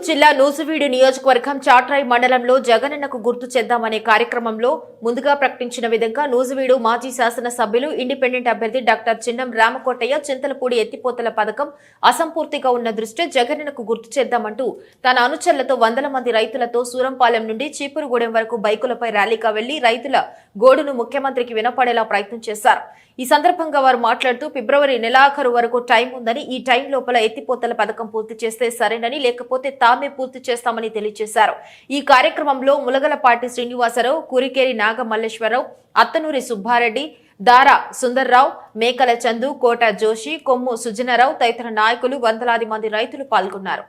జిల్లా నూజివీడు నియోజకవర్గం చాట్రాయి మండలంలో జగనన్నకు గుర్తు చేద్దామనే కార్యక్రమంలో ముందుగా ప్రకటించిన విధంగా నూజివీడు మాజీ శాసన సభ్యులు ఇండిపెండెంట్ అభ్యర్థి డాక్టర్ చిన్నం రామకోటయ్య చింతలపూడి ఎత్తిపోతల పథకం అసంపూర్తిగా ఉన్న దృష్ట్యా జగనన్నకు గుర్తు చేద్దామంటూ తన అనుచరులతో వందల మంది రైతులతో సూరంపాలెం నుండి చీపురుగూడెం వరకు బైకులపై ర్యాలీగా వెళ్లి రైతుల గోడును ముఖ్యమంత్రికి వినపడేలా ప్రయత్నం చేశారు। ఈ సందర్భంగా వారు మాట్లాడుతూ ఫిబ్రవరి నెలాఖరు వరకు టైం ఉందని, ఈ టైం లోపల ఎత్తిపోతల పథకం పూర్తి చేస్తే సరేనని, లేకపోతే తామే పూర్తి చేస్తామని తెలియజేశారు। ఈ కార్యక్రమంలో ములగలపాటి శ్రీనివాసరావు, కురికేరి నాగమల్లేశ్వరరావు, అత్తనూరి సుబ్బారెడ్డి, దారా సుందర్రావు, మేకల చందు, కోట జోషి, కొమ్ము సుజనరావు తదితర నాయకులు వందలాది మంది రైతులు పాల్గొన్నారు।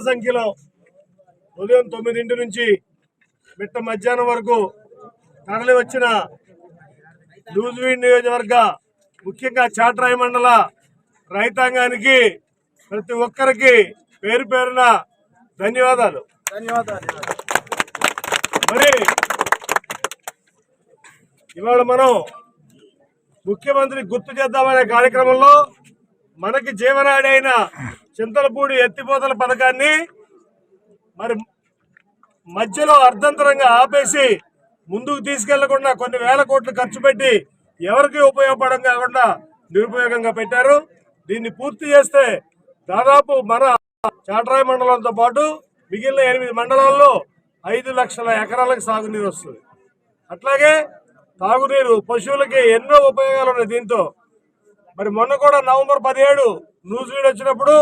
సంఖ్యలో ఉదయం 9 నుంచి మిట్ట మధ్యాహ్నం వరకు తరలి వచ్చిన నూజివీడు నియోజకవర్గ ముఖ్యంగా చాట్రాయి మండల రైతాంగానికి ప్రతి ఒక్కరికి పేరు పేరున ధన్యవాదాలు. మరి ఇవాళ మనం ముఖ్యమంత్రి గుర్తు చేద్దామనే కార్యక్రమంలో మనకి జీవనాడి అయిన చింతలపూడి ఎత్తిపోతల పథకాన్ని మరి మధ్యలో అర్ధంతరంగా ఆపేసి ముందుకు తీసుకెళ్లకుండా కొన్ని వేల కోట్లు ఖర్చు పెట్టి ఎవరికి ఉపయోగపడం కాకుండా నిరుపయోగంగా పెట్టారు. దీన్ని పూర్తి చేస్తే దాదాపు మన చాట్రాయి మండలంతో పాటు మిగిలిన 8 మండలాల్లో 5 లక్షల ఎకరాలకు సాగునీరు వస్తుంది. అట్లాగే తాగునీరు పశువులకి ఎన్నో ఉపయోగాలు ఉన్నాయి దీంతో. మరి మొన్న కూడా నవంబర్ 17 నూజివీడు వచ్చినప్పుడు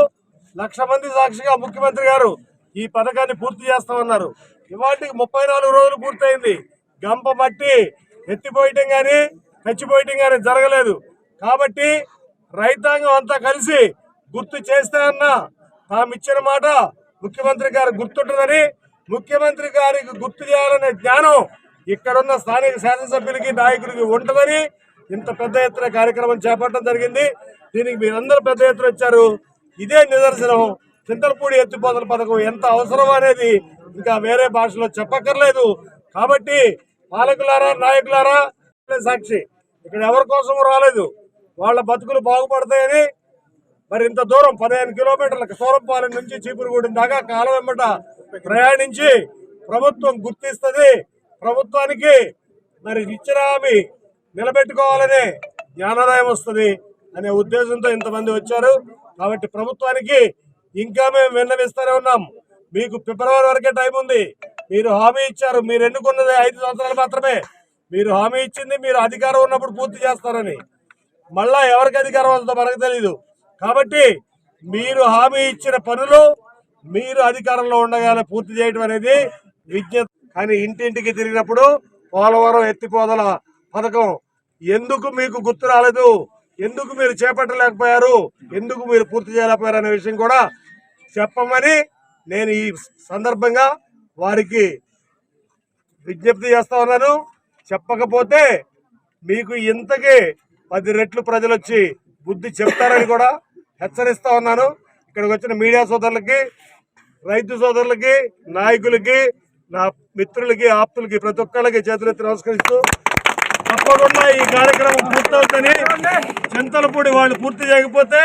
1,00,000 మంది సాక్షిగా ముఖ్యమంత్రి గారు ఈ పథకాన్ని పూర్తి చేస్తామన్నారు. ఇవాటికి 34 రోజులు పూర్తయింది. గంప మట్టి ఎత్తిపోయటం కానీ తెచ్చిపోయటం కానీ జరగలేదు. కాబట్టి రైతాంగం అంతా కలిసి గుర్తు చేస్తే అన్న తామిచ్చిన మాట ముఖ్యమంత్రి గారు గుర్తుంటుందని, ముఖ్యమంత్రి గారికి గుర్తు చేయాలనే జ్ఞానం ఇక్కడున్న స్థానిక శాసనసభ్యులకి నాయకులకి ఉంటుందని ఇంత పెద్ద ఎత్తున కార్యక్రమం చేపట్టడం జరిగింది. దీనికి మీరందరూ పెద్ద ఎత్తున వచ్చారు. ఇదే నిదర్శనం చింతలపూడి ఎత్తిపోతల పథకం ఎంత అవసరం అనేది ఇంకా వేరే భాషలో చెప్పక్కర్లేదు. కాబట్టి పాలకులారా, నాయకులారా, సాక్షి ఇక్కడ ఎవరి కోసం రాలేదు, వాళ్ళ బతుకులు బాగుపడతాయని మరి ఇంత దూరం 15 కిలోమీటర్లకు సూరంపాలెం నుంచి చీపురుగూడెం దాకా కాలం వెంబట ప్రయాణించి ప్రభుత్వం గుర్తిస్తుంది, ప్రభుత్వానికి మరి ఇచ్చిన హామీ నిలబెట్టుకోవాలనే జ్ఞానోదయం వస్తుంది అనే ఉద్దేశంతో ఇంతమంది వచ్చారు. కాబట్టి ప్రభుత్వానికి ఇంకా మేము విన్నవిస్తూనే ఉన్నాం. మీకు ఫిబ్రవరి వరకే టైం ఉంది. మీరు హామీ ఇచ్చారు, మీరు ఎన్నుకున్నది 5 సంవత్సరాలు మాత్రమే. మీరు హామీ ఇచ్చింది మీరు అధికారం ఉన్నప్పుడు పూర్తి చేస్తారని. మళ్ళా ఎవరికి అధికారం వస్తుందో మనకు తెలీదు. కాబట్టి మీరు హామీ ఇచ్చిన పనులు మీరు అధికారంలో ఉండగానే పూర్తి చేయడం అనేది విజ్ఞప్తి. కానీ ఇంటింటికి తిరిగినప్పుడు పోలవరం ఎత్తిపోతల పథకం ఎందుకు మీకు గుర్తు రాలేదు, ఎందుకు మీరు చేపట్టలేకపోయారు, ఎందుకు మీరు పూర్తి చేయలేకపోయారు అనే విషయం కూడా చెప్పమని నేను ఈ సందర్భంగా వారికి విజ్ఞప్తి చేస్తా ఉన్నాను. చెప్పకపోతే మీకు ఇంతకీ 10 రెట్లు ప్రజలు వచ్చి బుద్ధి చెప్తారని కూడా హెచ్చరిస్తా ఉన్నాను. ఇక్కడికి వచ్చిన మీడియా సోదరులకి, రైతు సోదరులకి, నాయకులకి, నా మిత్రులకి, ఆప్తులకి ప్రతి ఒక్కరికి చేతులెత్తి నమస్కరిస్తూ తప్పకుండా ఈ కార్యక్రమం పూర్తవుతుందని, చింతలపూడి వాళ్ళు పూర్తి చేయకపోతే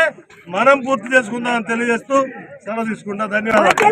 మనం పూర్తి చేసుకుందామని తెలియజేస్తూ సెలవు తీసుకుంటా. ధన్యవాదాలు.